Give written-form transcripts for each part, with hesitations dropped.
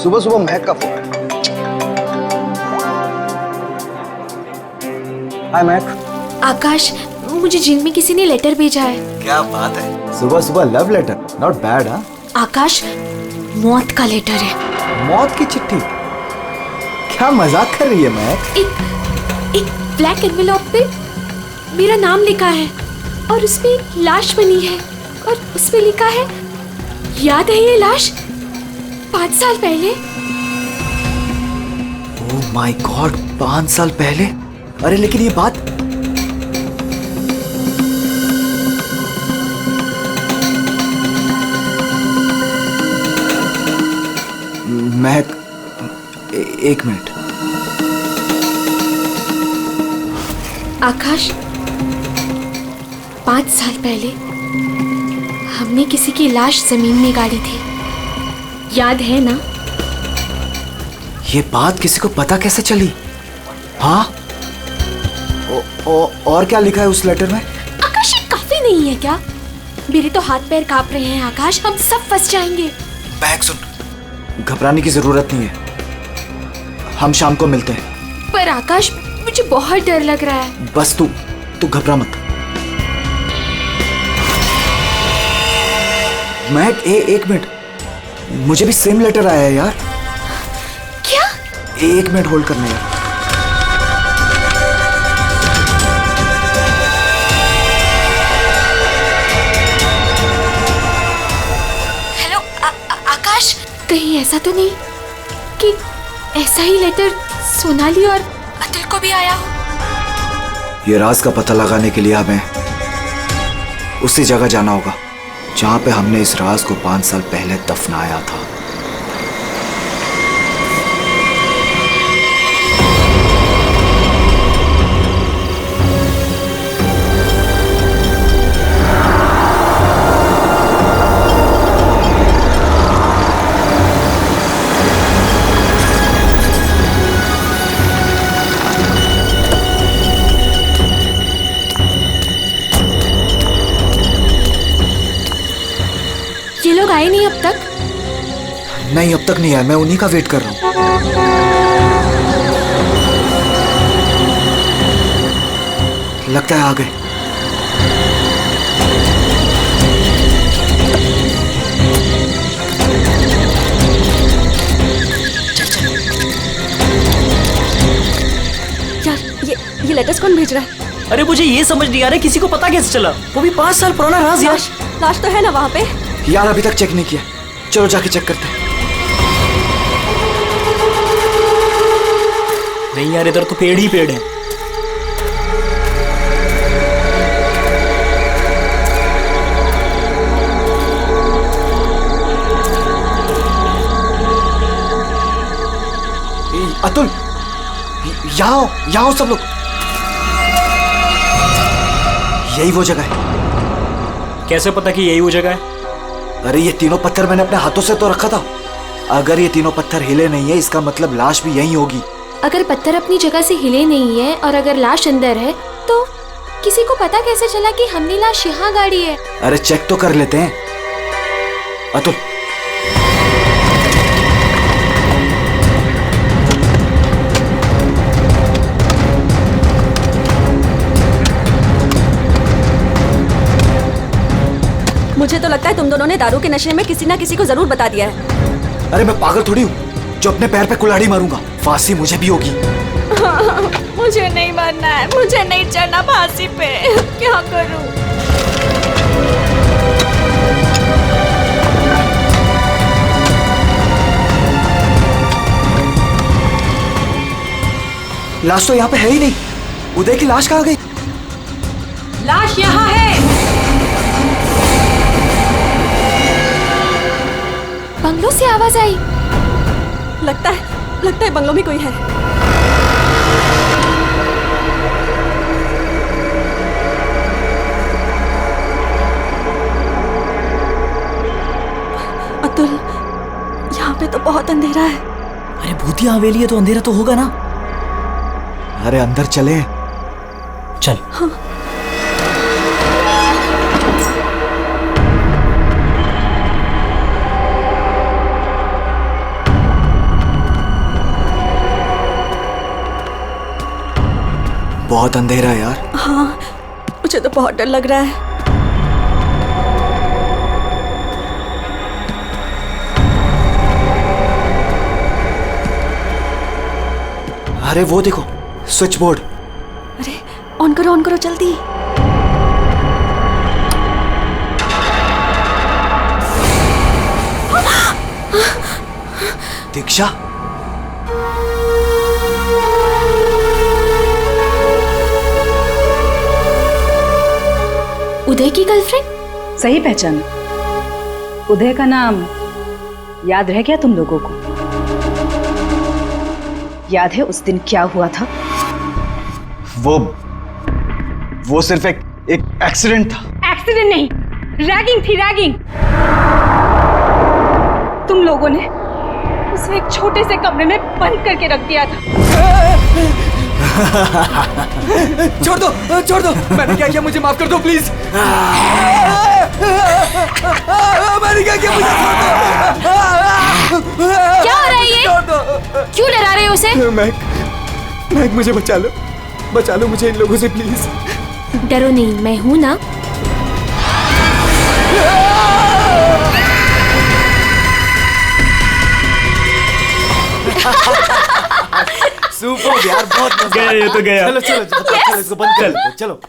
सुबह सुबह महक का फोन। हाय महक। आकाश, मुझे जिम में किसी ने लेटर भेजा है। क्या बात है, सुबह सुबह लव लेटर, नॉट बैड। हाँ आकाश, मौत का लेटर है। मौत की चिट्ठी? क्या मजाक कर रही है महक? एक ब्लैक एनवेलप पे मेरा नाम लिखा है और उसमें एक लाश बनी है और उसमें लिखा है, याद है ये लाश 5 साल पहले? ओह माय गॉड, 5 साल पहले? अरे लेकिन ये बात महक, एक मिनट। आकाश, 5 साल पहले हमने किसी की लाश जमीन में गाड़ी थी, याद है ना? ये बात किसी को पता कैसे चली? हाँ, और क्या लिखा है उस लेटर में? आकाश, ये काफी नहीं है क्या? मेरे तो हाथ पैर कांप रहे हैं आकाश, हम सब फंस जाएंगे। महक सुन, घबराने की जरूरत नहीं है, हम शाम को मिलते हैं। पर आकाश, मुझे बहुत डर लग रहा है। बस तू घबरा मत। महक, एक मिनट, मुझे भी सेम लेटर आया है यार। क्या? 1 मिनट होल्ड करना यार। हेलो आकाश, कहीं ऐसा तो नहीं कि ऐसा ही लेटर सोनाली और अतुल को भी आया हो? ये राज का पता लगाने के लिए हमें उसी जगह जाना होगा जहां पे हमने इस राज को 5 साल पहले दफनाया था। ये लोग आए नहीं अब तक? नहीं, अब तक नहीं आया, मैं उन्हीं का वेट कर रहा हूं। लगता है आ गए। यार, ये लेटर्स कौन भेज रहा है? अरे मुझे ये समझ नहीं आ रहा किसी को पता कैसे चला, वो भी 5 साल पुराना राज यार। लाश तो है ना वहाँ पे? यार अभी तक चेक नहीं किया, चलो जाके चेक करते हैं। नहीं यार, इधर तो पेड़ ही पेड़ है। अतुल, यहाँ आओ सब लोग। यही वो जगह है। कैसे पता कि यही वो जगह है? अरे ये तीनों पत्थर मैंने अपने हाथों से तो रखा था। अगर ये तीनों पत्थर हिले नहीं है, इसका मतलब लाश भी यहीं होगी। अगर पत्थर अपनी जगह से हिले नहीं है और अगर लाश अंदर है, तो किसी को पता कैसे चला कि हमने लाश यहाँ गाड़ी है? अरे चेक तो कर लेते हैं। अतुल, मुझे तो लगता है तुम दोनों ने दारू के नशे में किसी ना किसी को जरूर बता दिया है। अरे मैं पागल थोड़ी हूँ जो अपने पैर पे कुल्हाड़ी मारूंगा। फांसी मुझे भी होगी। मुझे नहीं मरना है, मुझे नहीं चढ़ना फांसी पे। क्या करूं? लाश तो यहाँ पे है ही नहीं। उदय की लाश कहाँ गई? लाश यहाँ है। बंगलों से आवाज आई। लगता है बंगलों में कोई है। अतुल, यहाँ पे तो बहुत अंधेरा है। अरे भूतिया हवेली है तो अंधेरा तो होगा ना। अरे अंदर चले। चल। हाँ। बहुत अंधेरा है यार। हाँ, मुझे तो बहुत डर लग रहा है। अरे वो देखो, स्विच बोर्ड। अरे ऑन करो जल्दी। दीक्षा, उदय की गर्लफ्रेंड? सही पहचान। उदय का नाम याद रह गया तुम लोगों को? याद है उस दिन क्या हुआ था? वो सिर्फ एक एक्सीडेंट था। एक्सीडेंट नहीं, रैगिंग थी, रैगिंग। तुम लोगों ने उसे एक छोटे से कमरे में बंद करके रख दिया था। छोड़ दो, मैंने क्या किया, मुझे माफ कर दो प्लीज। मैंने क्या किया, मुझे छोड़ दो। क्या हो रहा है ये? क्यों डरा रहे हो उसे? मैक, मुझे बचा लो मुझे इन लोगों से प्लीज। डरो नहीं, मैं हूं ना। सुपर यार, बहुत मजा गया ये तो गया। चलो इसको बंद कर लो, चलो।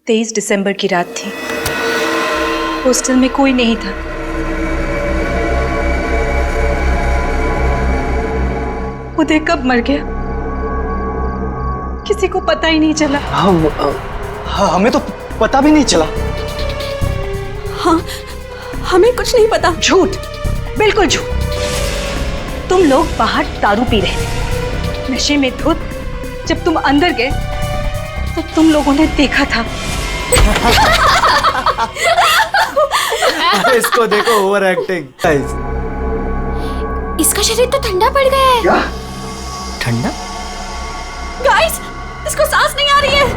23 दिसंबर की रात थी। हॉस्टल में कोई नहीं था। उदय कब मर गया किसी को पता ही नहीं चला। हमें तो पता भी नहीं चला। हाँ, हमें कुछ नहीं पता। झूठ, बिल्कुल झूठ। तुम लोग बाहर दारू पी रहे थे, नशे में धुत। जब तुम अंदर गए तो तुम लोगों ने देखा था। इसको देखो, ओवर एक्टिंग। इसका शरीर तो ठंडा पड़ गया है। क्या? ठंडा? गाइस, इसको सांस नहीं आ रही है।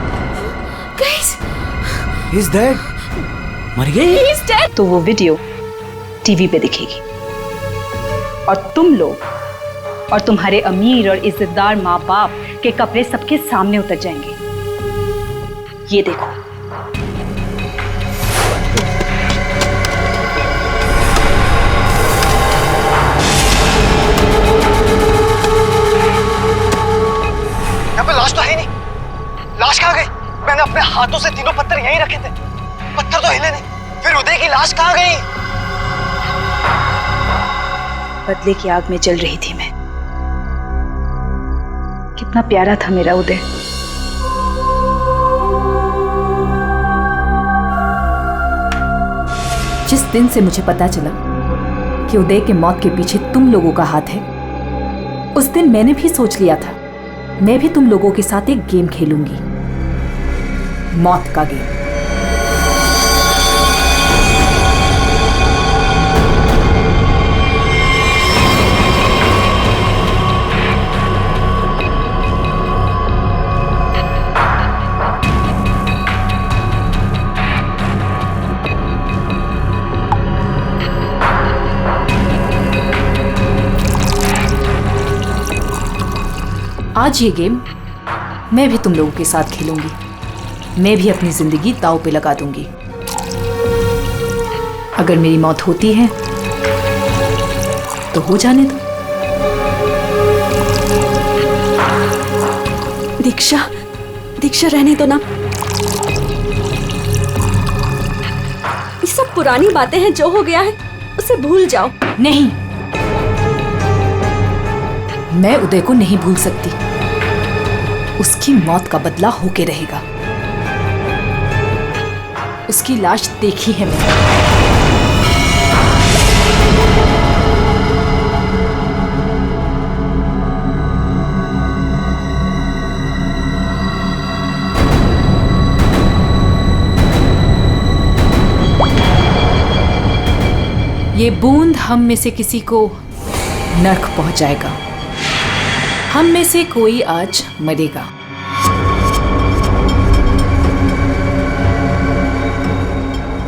Guys, He's dead. मर गई? He's dead. तो वो वीडियो टीवी पे दिखेगी और तुम लोग और तुम्हारे अमीर और इज्जतदार माँ बाप के कपड़े सबके सामने उतर जाएंगे। ये देखो। यहाँ पे लाश तो है नहीं। लाश कहाँ गई? मैंने अपने हाथों से तीनों पत्थर यहीं रखे थे। पत्थर तो हिले नहीं। फिर उदय की लाश कहाँ गई? बदले की आग में जल रही थी मैं। कितना प्यारा था मेरा उदय। जिस दिन से मुझे पता चला कि उदय के मौत के पीछे तुम लोगों का हाथ है, उस दिन मैंने भी सोच लिया था मैं भी तुम लोगों के साथ एक गेम खेलूंगी, मौत का गेम। आज ये गेम मैं भी तुम लोगों के साथ खेलूंगी। मैं भी अपनी जिंदगी दांव पे लगा दूंगी। अगर मेरी मौत होती है तो हो जाने दो। दीक्षा रहने दो ना। ये सब पुरानी बातें हैं, जो हो गया है उसे भूल जाओ। नहीं, मैं उदय को नहीं भूल सकती। उसकी मौत का बदला होके रहेगा। उसकी लाश देखी है मैंने। ये बूंद हम में से किसी को नर्क पहुंचाएगा। हम में से कोई आज मरेगा।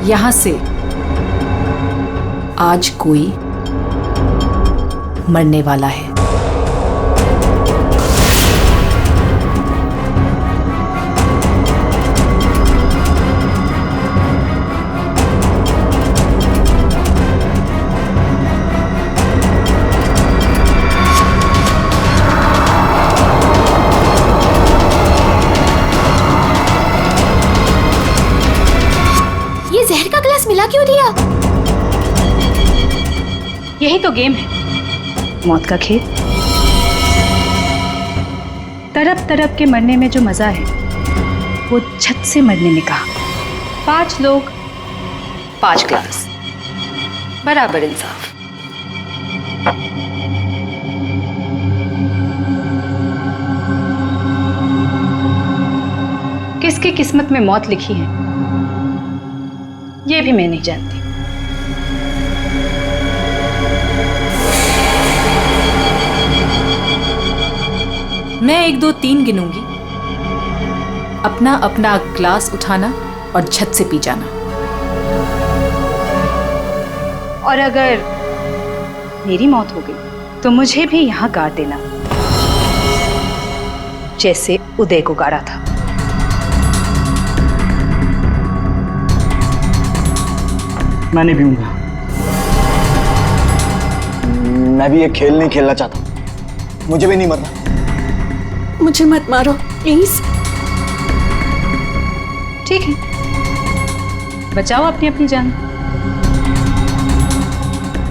यहां से आज कोई मरने वाला है। यही तो गेम है, मौत का खेल। तड़प तड़प के मरने में जो मजा है वो छत से मरने में कहा। 5 लोग 5 ग्लास, बराबर इंसाफ। किसकी किस्मत में मौत लिखी है ये भी मैं नहीं जानती। मैं 1 2 3 गिनूंगी, अपना अपना ग्लास उठाना और छत से पी जाना। और अगर मेरी मौत हो गई तो मुझे भी यहां गाड़ देना, जैसे उदय को गाड़ा था। मैं नहीं पीऊंगा। मैं भी ये खेल नहीं खेलना चाहता, मुझे भी नहीं मरना। मुझे मत मारो प्लीज। ठीक है, बचाओ अपनी अपनी जान।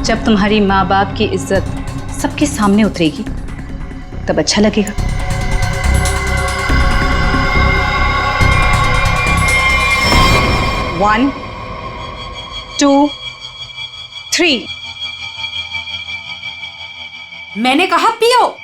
जब तुम्हारी माँ बाप की इज्जत सबके सामने उतरेगी तब अच्छा लगेगा। One, 2, 3। मैंने कहा पियो।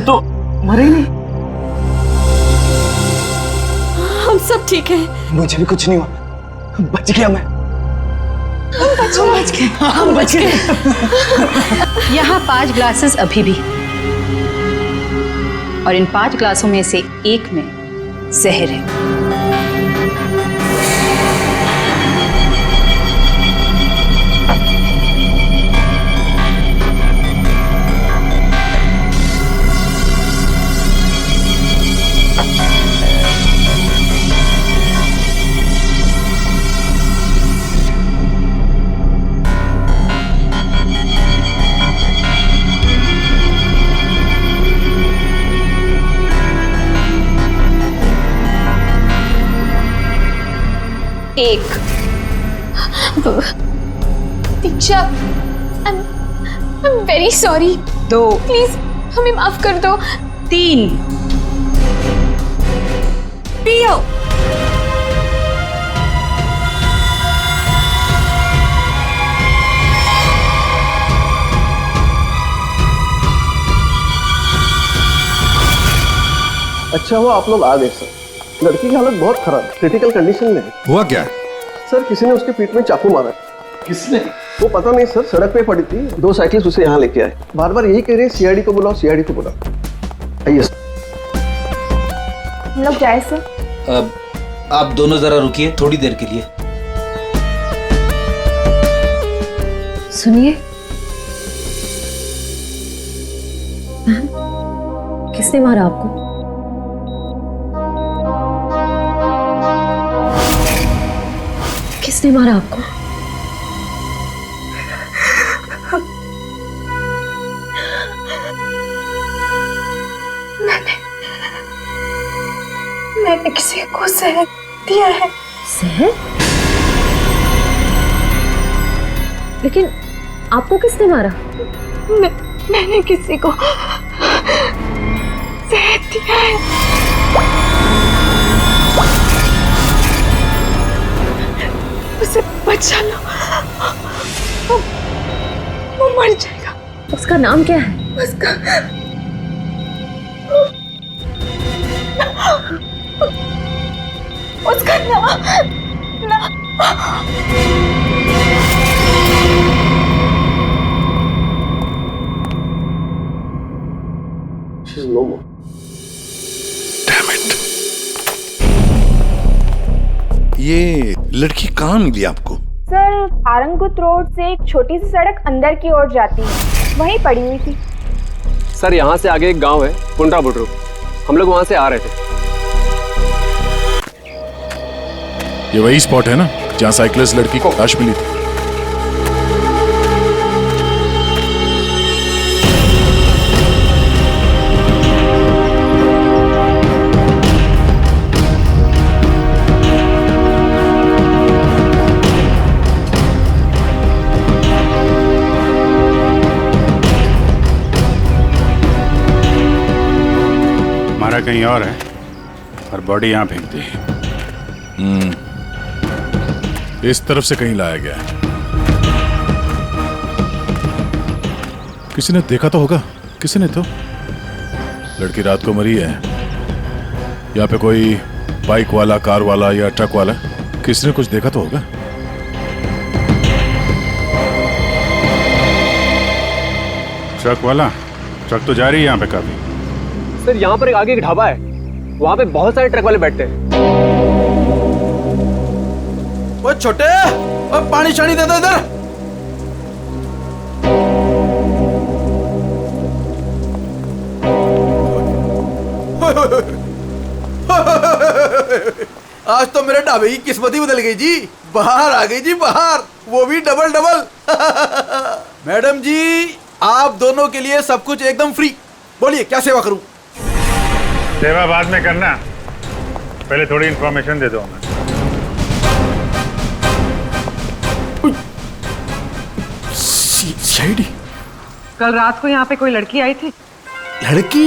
तो मरे ही नहीं। हम सब ठीक हैं। मुझे भी कुछ नहीं हुआ, बच गया मैं। हम बच गए। यहाँ 5 ग्लासेस अभी भी, और इन 5 ग्लासों में से एक में जहर है। एक दीक्षा, I'm very sorry। 2, प्लीज हमें माफ कर दो। 3। पियो। अच्छा हुआ आप लोग आ गए सर। लड़की की हालत बहुत खराब, क्रिटिकल कंडीशन में है। हुआ क्या? सर किसी ने उसके पीठ में चाकू मारा। किसने? वो पता नहीं सर, सड़क पे पड़ी थी, 2 साइकिलिस्ट उसे यहाँ लेके आए। बार बार यही कह रहे हैं सीआईडी को बुलाओ, सीआईडी को बुलाओ। आइए सर। हम लोग जाए सर? आप दोनों जरा रुकिए थोड़ी देर के लिए। सुनिए मैम, किसने मारा आपको? किसने मारा आपको? मैंने किसी को जहर दिया है। जहर? लेकिन आपको किसने मारा? मैंने किसी को जहर दिया है। उसे बचा लो, वो मर जाएगा। उसका नाम क्या है? उसका नाम She's no more. Damn it. ये लड़की कहाँ मिली आपको? सर, आरंगपुर रोड से एक छोटी सी सड़क अंदर की ओर जाती है, वहीं पड़ी हुई थी। सर यहाँ से आगे एक गांव है, पुंडरा बुड्रू। हम लोग वहां से आ रहे थे। ये वही स्पॉट है ना जहाँ साइकिलिस्ट लड़की को लाश मिली थी? हमारा कहीं और है और बॉडी यहाँ फेंक दी। इस तरफ से कहीं लाया गया है। किसी ने देखा तो होगा, किसी ने तो। लड़की रात को मरी है। यहाँ पे कोई बाइक वाला, कार वाला या ट्रक वाला, किसी ने कुछ देखा तो होगा। ट्रक वाला? ट्रक तो जा रही है यहाँ पे काफी। सर यहाँ पर एक आगे एक ढाबा है, वहाँ पे बहुत सारे ट्रक वाले बैठते हैं। वो छोटे, वो पानी शानी दे दो इधर। आज तो मेरे ढाबे की किस्मत ही बदल गई जी। बाहर आ गई जी, बाहर, वो भी डबल डबल। मैडम जी, आप दोनों के लिए सब कुछ एकदम फ्री। बोलिए क्या सेवा करूं? सेवा बाद में करना, पहले थोड़ी इंफॉर्मेशन दे दो हमें। सीआईडी? कल रात को यहाँ पे कोई लड़की आई थी? लड़की?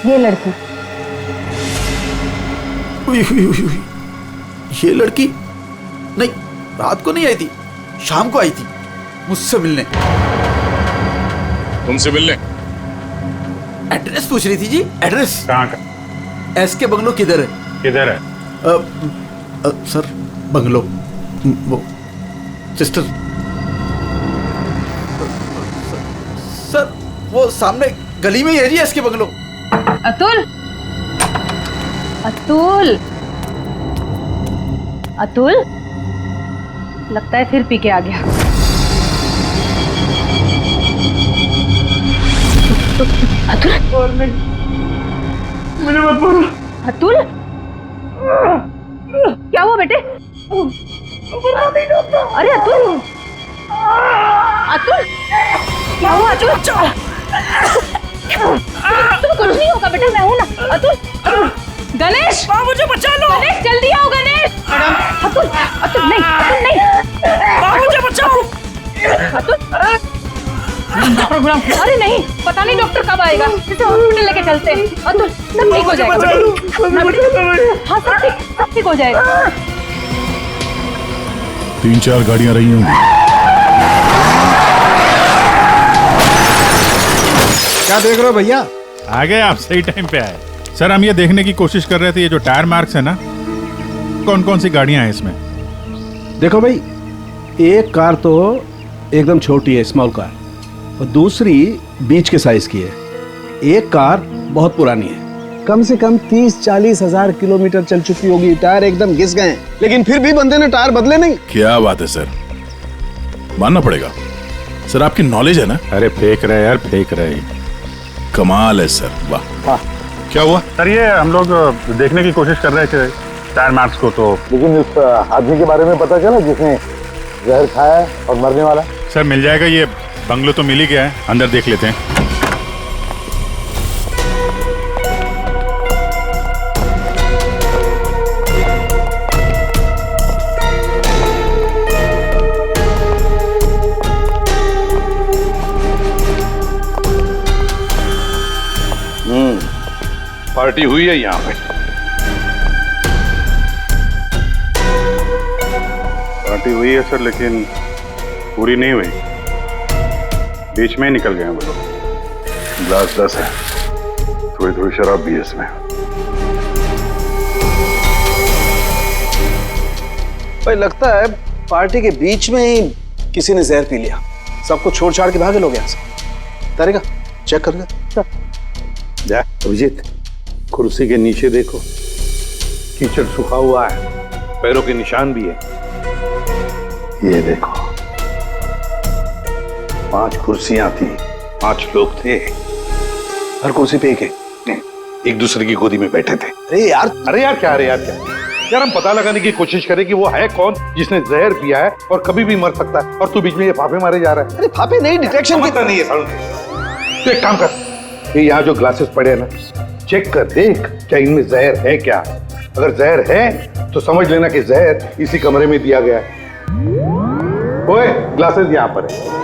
ये लड़की। ये लड़की? नहीं, रात को नहीं आई थी, शाम को आई थी मुझसे मिलने। तुमसे मिलने? एड्रेस पूछ रही थी जी। एड्रेस कहाँ का? एसके बंगलो किधर है? किधर है? सर बंगलो, वो सिस्टर, सर वो सामने गली में ही है जी एसके बंगलो। अतुल, अतुल, अतुल, लगता है फिर पी के आ गया। अतुल, मैंने मत बोला। अतुल, क्या हुआ बेटे? अरे अतुल, अतुल, क्या हुआ अतुल? तुम्हें कुछ नहीं होगा बेटा, मैं हूं ना। अतुल, गणेश, मुझे बचा लो। गणेश जल्दी आओ गणेश। अतुल, अतुल नहीं, अतुल नहीं, मुझे बचाओ। अतुल, अरे नहीं, पता नहीं डॉक्टर कब आएगा, इसे हॉस्पिटल लेके चलते हैं। अतुल, सब ठीक हो जाएगा। हाँ सब ठीक हो जाएगा। 3-4 गाड़ियां रही होंगी। क्या देख रहे हो भैया? आ गए आप, सही टाइम पे आए। सर हम ये देखने की कोशिश कर रहे थे, ये जो टायर मार्क्स है ना, कौन कौन सी गाड़ियां हैं इसमें? देखो भाई, एक कार तो एकदम छोटी है, स्मॉल कार, और दूसरी बीच के साइज की है। एक कार बहुत पुरानी है, कम से कम 30-40 हजार किलोमीटर चल चुकी होगी, टायर एकदम घिस गए हैं, लेकिन फिर भी बंदे ने टायर बदले नहीं। क्या बात है सर, मानना पड़ेगा सर, आपकी नॉलेज है ना। अरे फेंक रहे यार, फेंक रहे। कमाल है सर, वाह। हाँ। क्या हुआ सर? ये हम लोग देखने की कोशिश कर रहे थे टायर मार्क्स को, तो लेकिन उस आदमी के बारे में पता चला जिसने जहर खाया और मरने वाला? सर मिल जाएगा, ये बंगलो तो मिल ही गया है, अंदर देख लेते हैं। पार्टी हुई है यहाँ पे। पार्टी हुई है सर, लेकिन पूरी नहीं हुई, बीच में ही निकल गए वो लोग। ग्लास 10 है, थोड़ी थोड़ी शराब भी है इसमें। भाई लगता है पार्टी के बीच में ही किसी ने जहर पी लिया, सबको छोड़ छाड़ के भागे लोग यहाँ से। तारेगा चेक कर ले। जा अभिजीत, कुर्सी के नीचे देखो, कीचड़ सूखा हुआ है, पैरों के निशान भी है। ये देखो, 5 कुर्सियां थी, 5 लोग थे, हर कुर्सी पे एक है। एक दूसरे की गोदी में बैठे थे। अरे यार क्या यार हम पता लगाने की कोशिश करें कि वो है कौन जिसने जहर पिया है और कभी भी मर सकता है, और तू बीच में ये फाफे मारे जा रहा है। अरे फाफे नहीं, डिटेक्शन की नहीं है सारुण। तो एक काम कर, ये यहाँ जो ग्लासेस पड़े हैं ना, चेक कर देख क्या इनमें जहर है क्या। अगर जहर है तो समझ लेना कि जहर इसी कमरे में दिया गया है। ओए ग्लासेस यहाँ पर है।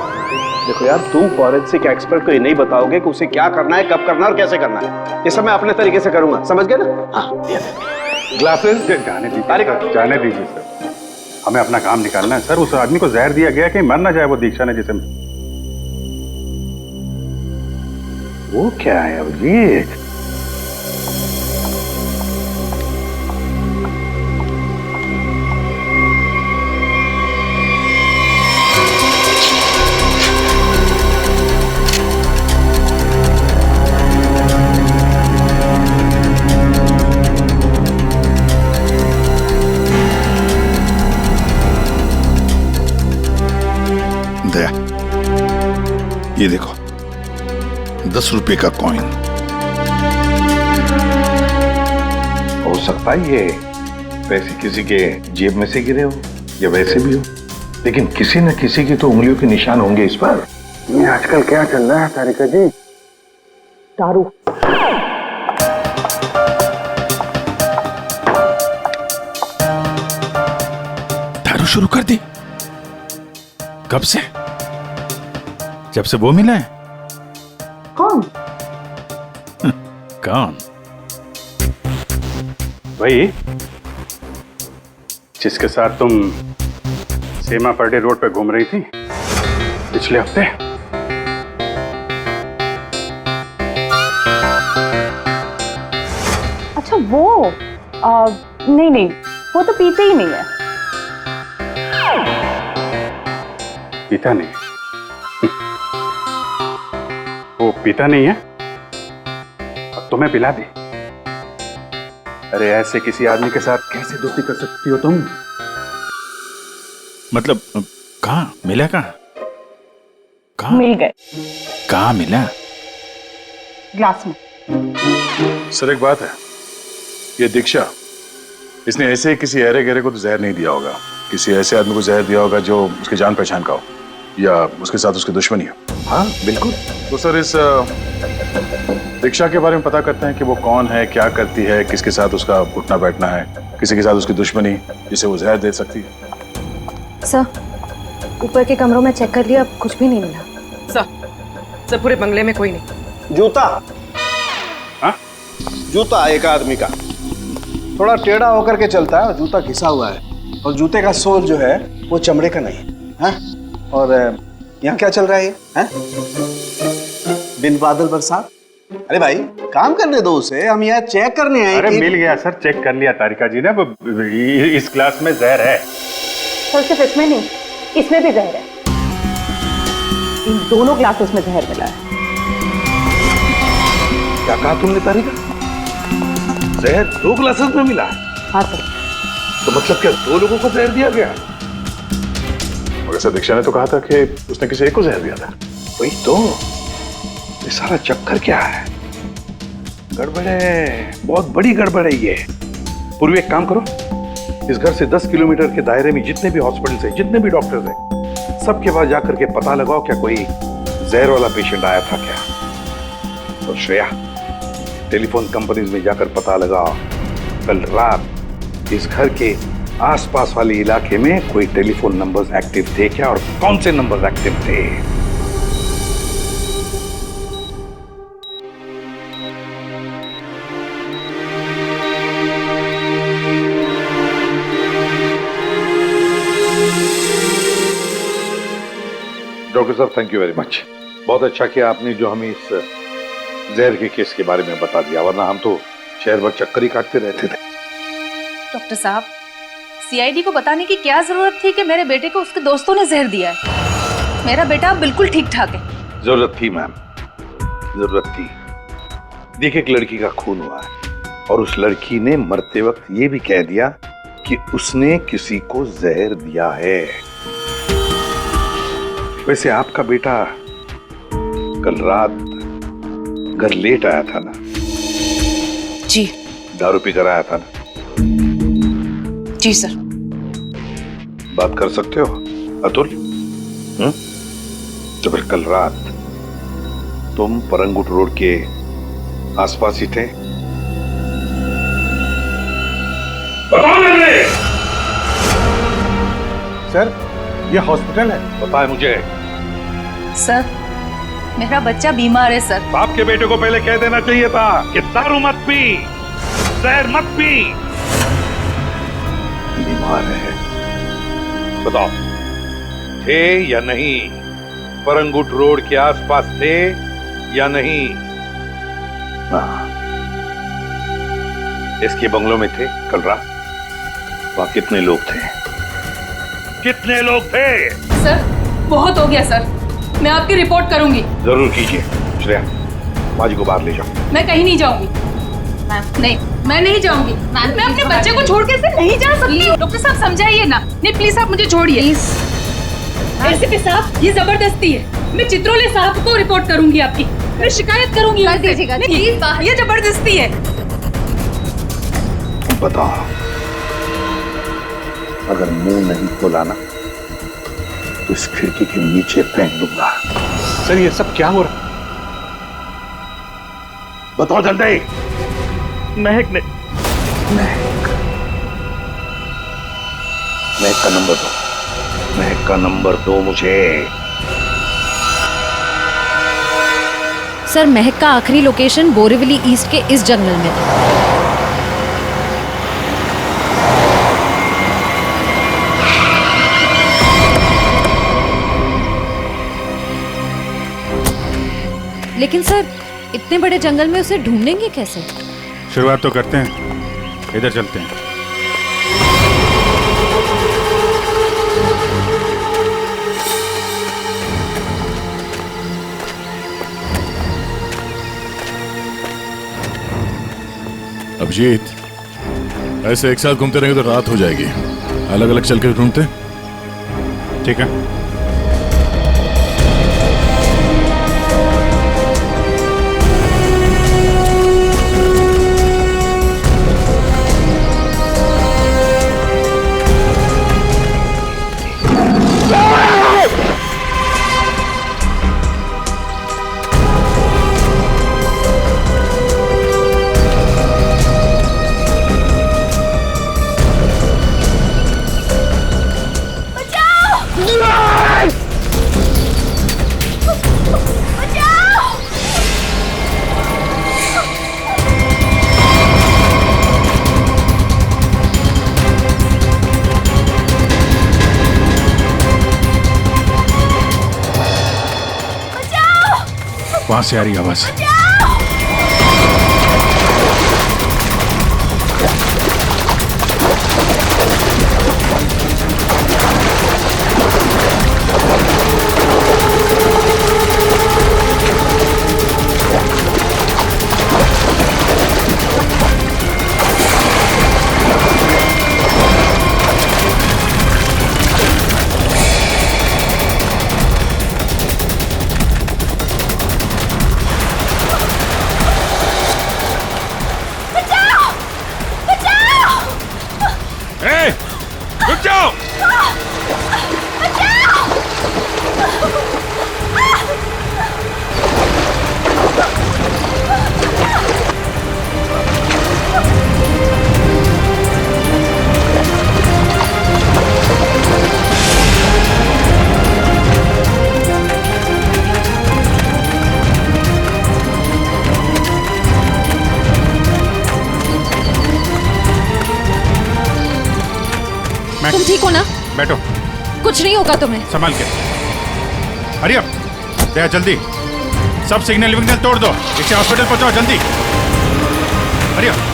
देखो यार, तुम फॉरेंसिक एक्सपर्ट को ये नहीं बताओगे कि उसे क्या करना है, कब करना है और कैसे करना है। ये सब मैं अपने तरीके से करूंगा, समझ गए ना? हाँ, ग्लासेस जाने दीजिए सर, हमें अपना काम निकालना है। सर उस आदमी को जहर दिया गया कि मर ना जाए वो दीक्षा ने जिसे। वो क्या है अब ये? दया, ये देखो 10 रुपए का कॉइन। हो सकता है ये पैसे किसी के जेब में से गिरे हो या वैसे भी हो, लेकिन किसी न किसी की तो उंगलियों के निशान होंगे इस पर। ये आजकल क्या चल रहा है तारिका जी? दारू। दारू शुरू कर दी? कब से? जब से वो मिला है? कौन? कौन? वही जिसके साथ तुम सेमा पर्डे रोड पे घूम रही थी पिछले हफ्ते। अच्छा वो नहीं वो तो पीते ही नहीं है। पीता नहीं? वो पीता नहीं है? अब तुम्हें पिला दे। अरे ऐसे किसी आदमी के साथ कैसे दोस्ती कर सकती हो तुम? मतलब कहाँ मिला? कहाँ मिल गए? कहाँ मिला? ग्लास में। सर एक बात है, ये दीक्षा, इसने ऐसे ही किसी अहरे गहरे को तो जहर नहीं दिया होगा। किसी ऐसे आदमी को जहर दिया होगा जो उसके जान पहचान का हो या उसके साथ उसकी दुश्मनी हो। हाँ बिल्कुल। तो सर इस दीक्षा के बारे में पता करते हैं कि वो कौन है, क्या करती है, किसके साथ उसका उठना बैठना है, किसी के साथ उसकी दुश्मनी जिसे वो जहर दे सकती है। सर ऊपर के कमरों में चेक कर लिया, कुछ भी नहीं मिला। सर पूरे बंगले में कोई नहीं। जूता? हाँ? जूता एक आदमी का थोड़ा टेढ़ा होकर के चलता है और जूता घिसा हुआ है, और जूते का सोल जो है वो चमड़े का नहीं है। और यहाँ क्या चल रहा है? बिन बादल बरसात। अरे भाई काम करने दो उसे, हम यहाँ चेक करने आए। अरे मिल गया सर, चेक कर लिया तारिका जी ने। इस क्लास में जहर है। सर सिर्फ इसमें नहीं, इसमें भी जहर है। इन दोनों ग्लासेस में जहर मिला है। क्या कहा तुमने तारिका? जहर 2 ग्लासेस में मिला? हाँ सर। तो मतलब क्या 2 लोगों को जहर दिया गया? मगर सर दीक्षा ने तो कहा था कि उसने किसी एक को जहर दिया था। वही तो, ये सारा चक्कर क्या है? गड़बड़ है, बहुत बड़ी गड़बड़ है ये। पूर्वी एक काम करो, इस घर से 10 किलोमीटर के दायरे में जितने भी हॉस्पिटल्स हैं, जितने भी डॉक्टर्स हैं, सबके पास जाकर के पता लगाओ क्या कोई जहर वाला पेशेंट आया था क्या। और श्रेया, टेलीफोन कंपनीज में जाकर पता लगाओ कल रात इस घर के आसपास वाले इलाके में कोई टेलीफोन नंबर्स एक्टिव थे क्या, और कौन से नंबर्स एक्टिव थे। डॉक्टर साहब थैंक यू वेरी मच, बहुत अच्छा किया आपने जो हमें इस जहर के केस के बारे में बता दिया, वरना हम तो शहर भर चक्कर ही काटते रहते थे। डॉक्टर साहब, सीआईडी को बताने की क्या जरूरत थी कि मेरे बेटे को उसके दोस्तों ने जहर दिया है? मेरा बेटा बिल्कुल ठीक ठाक है। जरूरत थी मैम, जरूरत थी। देखिए एक लड़की का खून हुआ है और उस लड़की ने मरते वक्त ये भी कह दिया कि उसने किसी को जहर दिया है। वैसे आपका बेटा कल रात घर लेट आया था ना, जी। दारू पी कर आया था ना? जी सर। बात कर सकते हो अतुल? तो फिर कल रात तुम परंगुट रोड के आसपास ही थे? सर, ये हॉस्पिटल है। पता है मुझे। सर, मेरा बच्चा बीमार है सर। बाप के बेटे को पहले कह देना चाहिए था कि दारू मत पी, जहर मत पी। बीमार है। बताओ, थे या नहीं? परंगुट रोड के आसपास थे या नहीं? हाँ, इसके बंगलों में थे कल रात। वहां कितने लोग थे? कितने लोग थे? सर, बहुत हो गया सर, मैं आपकी रिपोर्ट करूंगी। जरूर कीजिए। श्रेया, माँ जी को बाहर ले जाओ। मैं कहीं नहीं जाऊंगी। नहीं, मैं नहीं जाऊंगी। मैं अपने बच्चे को छोड़ के ऐसे नहीं जा सकती। डॉक्टर साहब समझाइए ना। नहीं प्लीज आप मुझे छोड़िए। एसीपी साहब, ये जबरदस्ती है। मैं चित्रोले साहब को रिपोर्ट करूंगी आपकी। मैं शिकायत करूंगी। कर दीजिएगा प्लीज। ये जबरदस्ती है। बताओ, अगर मुंह नहीं खोला ना तो इस खिड़की के नीचे फेंक दूंगा। सर, ये सब क्या हो रहा? बताओ जल्दी। महक ने। महक का नंबर दो। महक का नंबर दो मुझे। सर, महक का आखिरी लोकेशन बोरीवली ईस्ट के इस जंगल में था। लेकिन सर, इतने बड़े जंगल में उसे ढूंढेंगे कैसे? शुरुआत तो करते हैं, इधर चलते हैं। अभिजीत, ऐसे एक साथ घूमते रहेंगे तो रात हो जाएगी। अलग अलग चल के ढूंढते। ठीक है। वहां से आ रही आवाज। तुम ठीक हो ना? बैठो। कुछ नहीं होगा तुम्हें। संभाल के। हरी अप, दया जल्दी। सब सिग्नल विग्नल तोड़ दो। इसे हॉस्पिटल पहुंचाओ जल्दी। Hurry up.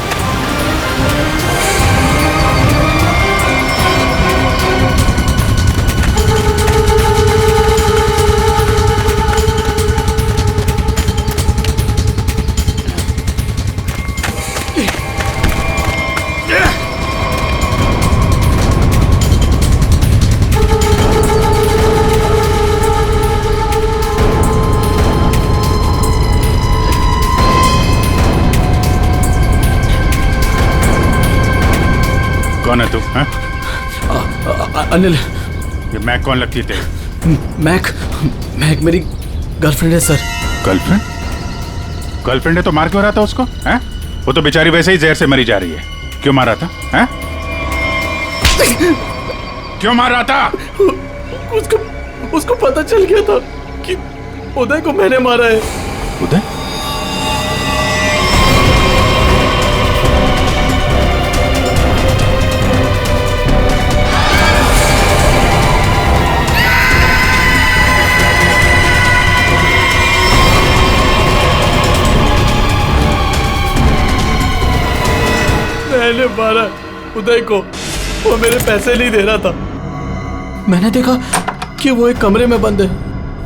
कौन है तू? हाँ? अनिल। ये मैक कौन लगती है तेरी? मैक मेरी गर्लफ्रेंड है सर। गर्लफ्रेंड? गर्लफ्रेंड है तो मार क्यों रहा था उसको? हैं? वो तो बेचारी वैसे ही जहर से मरी जा रही है। क्यों मार रहा था? हैं? क्यों मार रहा था? उसको पता चल गया था कि उदय को मैंने मारा है। उदय? मैंने मारा उदय को। वो मेरे पैसे नहीं दे रहा था। मैंने देखा कि वो एक कमरे में बंद है।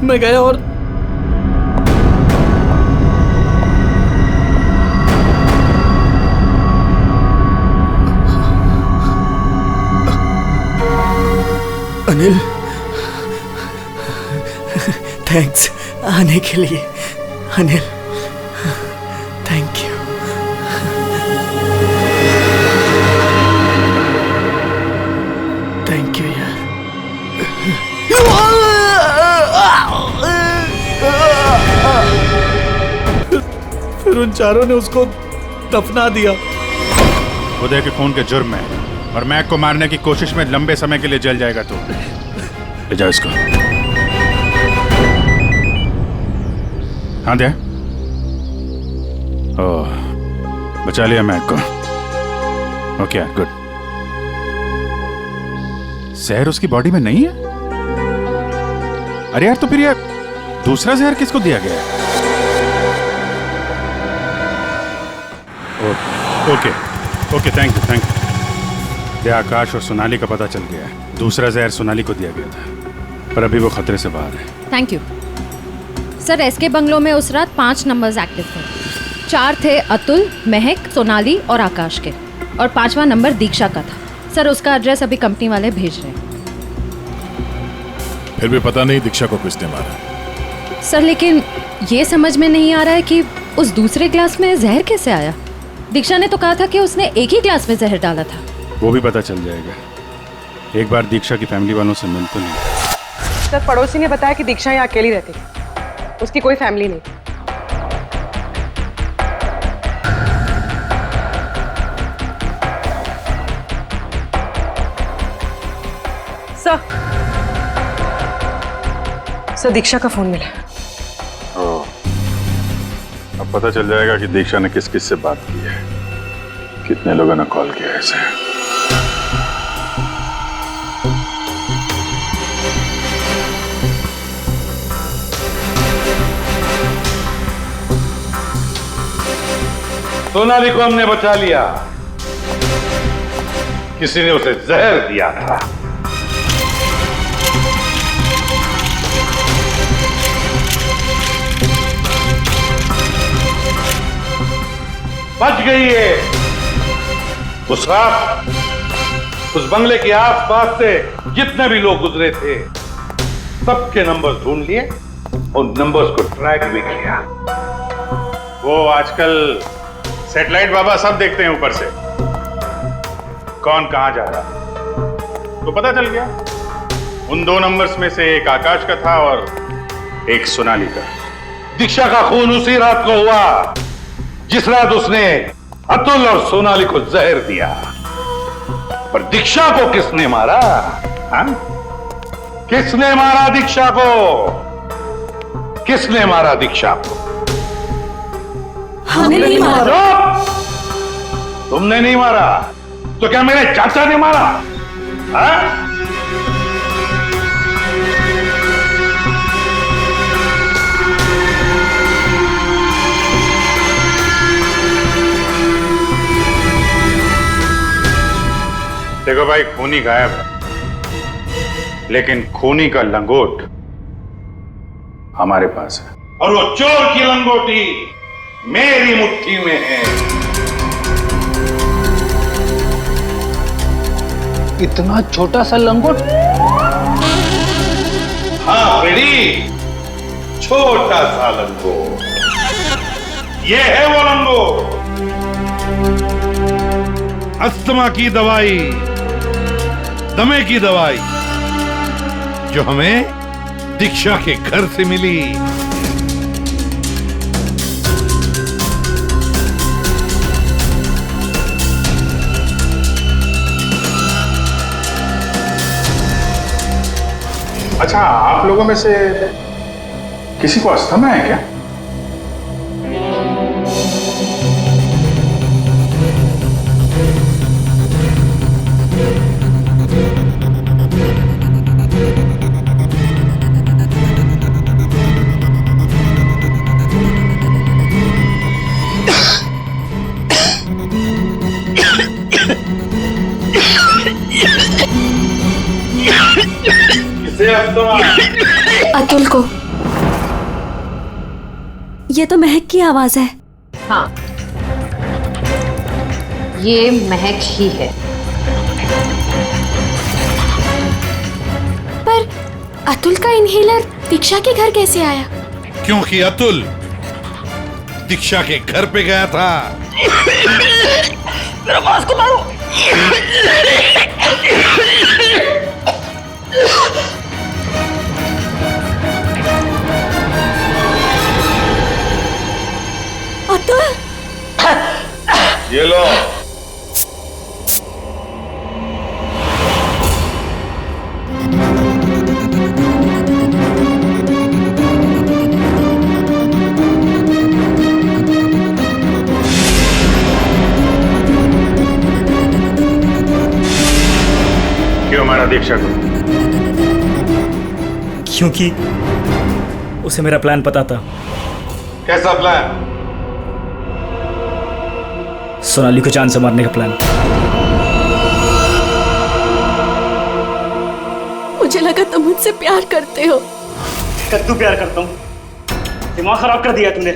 मैं गया और अनिल, थैंक्स आने के लिए। Anil, thank you. Thank you यार। फिर उन चारों ने उसको दफना दिया। उदय के खून के जुर्म में और मैक को मारने की कोशिश में लंबे समय के लिए जल जाएगा तू। ले जाओ इसको। हाँ दे। ओह, बचा लिया मैक को। Okay, good. जहर उसकी बॉडी में नहीं है? अरे यार, तो फिर यार दूसरा जहर किसको दिया गया है? Okay, thank you. ये आकाश और सोनाली का पता चल गया है। दूसरा जहर सोनाली को दिया गया था, पर अभी वो खतरे से बाहर है। Thank you sir. SK bungalow में उस रात 5 नंबर्स एक्टिव थे। 4 थे अतुल, महक, सोनाली और आकाश के, और 5वां नंबर दीक्षा का था। सर, उसका एड्रेस अभी कंपनी वाले भेज रहे हैं। फिर भी पता नहीं दीक्षा को किसने मारा। सर, लेकिन ये समझ में नहीं आ रहा है कि उस दूसरे ग्लास में जहर कैसे आया। दीक्षा ने तो कहा था कि उसने एक ही ग्लास में जहर डाला था। वो भी पता चल जाएगा। एक बार दीक्षा की फैमिली वालों से मिल तो नहीं। सर, पड़ोसी ने बताया कि दीक्षा यहाँ अकेली रहती है, उसकी कोई फैमिली नहीं। सर, दीक्षा का फोन मिला। अब पता चल जाएगा कि दीक्षा ने किस किस से बात की है, कितने लोगों ने कॉल किया है इसे। सोनाली को हमने बचा लिया। किसी ने उसे जहर दिया था। बच गई है। उस रात उस बंगले के आसपास से जितने भी लोग गुजरे थे, सबके नंबर्स ढूंढ लिए और नंबर्स को ट्रैक भी किया। वो आजकल सैटेलाइट बाबा सब देखते हैं ऊपर से, कौन कहां जा रहा है। तो पता चल गया उन 2 नंबर्स में से एक आकाश का था और एक सोनाली का। दीक्षा का खून उसी रात को हुआ जिस रात उसने अतुल और सोनाली को जहर दिया। पर दीक्षा को किसने मारा? हाँ? किसने मारा दीक्षा को? किसने मारा दीक्षा को? हमने नहीं मारा। तुमने नहीं मारा तो क्या मेरे चाचा ने मारा? हाँ? देखो भाई, खूनी गायब है, लेकिन खूनी का लंगोट हमारे पास है। और वो चोर की लंगोटी मेरी मुट्ठी में है। इतना छोटा सा लंगोट? हाँ फ्रेडी, छोटा सा लंगोट। ये है वो लंगोट। अस्थमा की दवाई दमे की दवाई जो हमें दीक्षा के घर से मिली। अच्छा, आप लोगों में से किसी को अस्थमा है क्या? अतुल को। ये तो महक की आवाज है। हाँ, ये महक ही है। पर अतुल का इनहेलर दीक्षा के घर कैसे आया? क्योंकि अतुल दीक्षा के घर पे गया था। मेरा मास्क उतारो। अतुल, ये लो। क्यों मारा दीक्षा को? क्योंकि उसे मेरा प्लान पता था। कैसा प्लान? सोनाली को जान से मारने का प्लान। मुझे लगा तुम मुझसे प्यार करते हो। कद्दू प्यार करता हूँ। दिमाग खराब कर दिया तूने।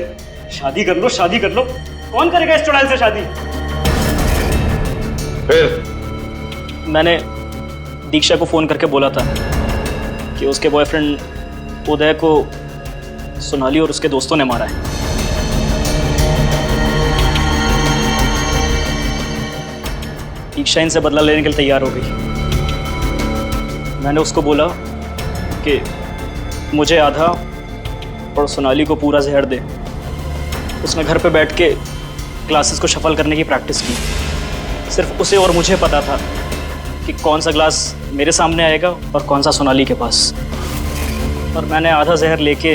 शादी कर लो, शादी कर लो। कौन करेगा इस चुड़ैल से शादी? फिर मैंने दीक्षा को फोन करके बोला था कि उसके बॉयफ्रेंड उदय को सोनाली और उसके दोस्तों ने मारा है। दीक्षा इनसे बदला लेने के लिए तैयार हो गई। मैंने उसको बोला कि मुझे आधा और सोनाली को पूरा जहर दे। उसने घर पे बैठ के क्लासेस को शफल करने की प्रैक्टिस की। सिर्फ उसे और मुझे पता था कि कौन सा ग्लास मेरे सामने आएगा और कौन सा सोनाली के पास। और मैंने आधा जहर लेके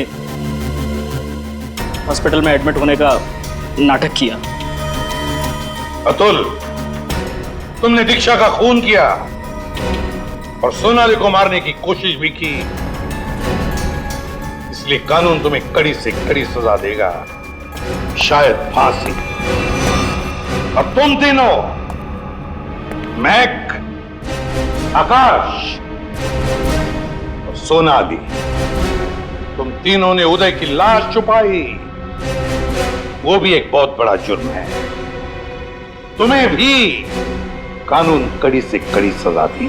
हॉस्पिटल में एडमिट होने का नाटक किया। अतुल, तुमने दीक्षा का खून किया और सोनाली को मारने की कोशिश भी की। इसलिए कानून तुम्हें कड़ी से कड़ी सजा देगा, शायद फांसी। और तुम तीनों, महक, आकाश और सोनाली, तुम तीनों ने उदय की लाश छुपाई। वो भी एक बहुत बड़ा जुर्म है। तुम्हें भी कानून कड़ी से कड़ी सजा दी।